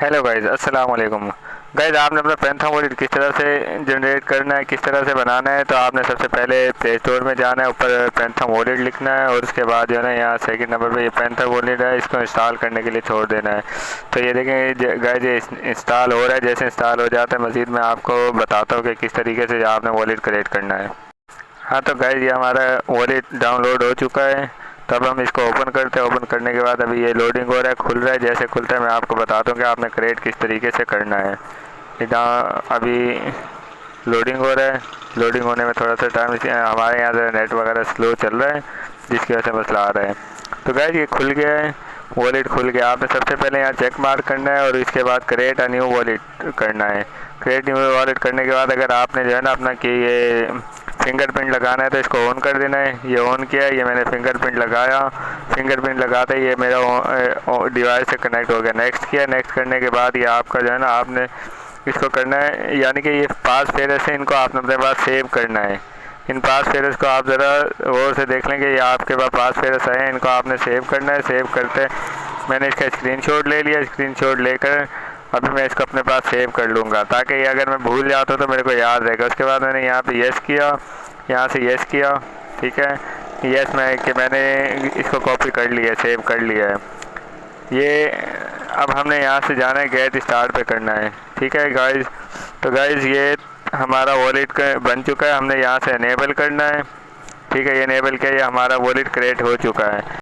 Hello guys, अस्सलाम वालेकुम। Guys, आपने अपना पैंथर वॉलेट किस तरह से जनरेट करना है, किस तरह से बनाना है, तो आपने सबसे पहले प्ले स्टोर में जाना है, ऊपर पैंथर वॉलेट लिखना है और उसके बाद जो है ना यहाँ सेकंड नंबर पे ये पैंथर वॉलेट है, इसको इंस्टॉल करने के लिए छोड़ देना है। तो ये देखें गाइज, ये इंस्टॉल हो रहा है। जैसे इंस्टॉल हो जाता है मज़ीद मैं आपको बताता हूँ कि किस तरीके से आपने वॉलेट क्रिएट करना है। हाँ, तो गाइज ये हमारा वॉलेट डाउनलोड हो चुका है। तब हम इसको ओपन करते हैं। ओपन करने के बाद अभी ये लोडिंग हो रहा है, खुल रहा है। जैसे खुलता है मैं आपको बताता हूँ कि आपने क्रिएट किस तरीके से करना है। अभी लोडिंग हो रहा है। लोडिंग होने में थोड़ा सा टाइम, हमारे यहाँ से नेट वगैरह स्लो चल रहा है जिसकी वजह से मसला आ रहा है। तो गाइज ये खुल गया है, वॉलेट खुल गया। आपने सबसे पहले यहाँ चेक मार्क करना है और इसके बाद क्रिएट अ न्यू वॉलेट करना है। क्रिएट न्यू वॉलेट करने के बाद अगर आपने जो है ना अपना कि ये फिंगरप्रिंट लगाना है तो इसको ऑन कर देना है। ये ऑन किया, ये मैंने फिंगरप्रिंट लगाया। फिंगरप्रिंट लगाते ही ये मेरा डिवाइस से कनेक्ट हो गया। नेक्स्ट किया। नेक्स्ट करने के बाद ये आपका जो है ना आपने इसको करना है, यानी कि ये पास फेरस है, इनको आपने अपने पास सेव करना है। इन पास फेरस को आप ज़रा गौर से देख लें कि ये आपके पास फेरस आए हैं, इनको आपने सेव करना है। सेव करते मैंने इसका स्क्रीनशॉट ले लिया। स्क्रीनशॉट लेकर अभी मैं इसको अपने पास सेव कर लूँगा ताकि ये अगर मैं भूल जाता हूँ तो मेरे को याद रहेगा। उसके बाद मैंने यहाँ पे यस किया, यहाँ से यस किया, ठीक है। यस मैंने इसको कॉपी कर लिया, सेव कर लिया है। ये अब हमने यहाँ से जाना है, गेट स्टार्ट पे करना है, ठीक है गाइज। तो गाइज ये हमारा वॉलेट बन चुका है, हमने यहाँ से इनेबल करना है, ठीक है। ये इनेबल किया, ये हमारा वॉलेट क्रिएट हो चुका है।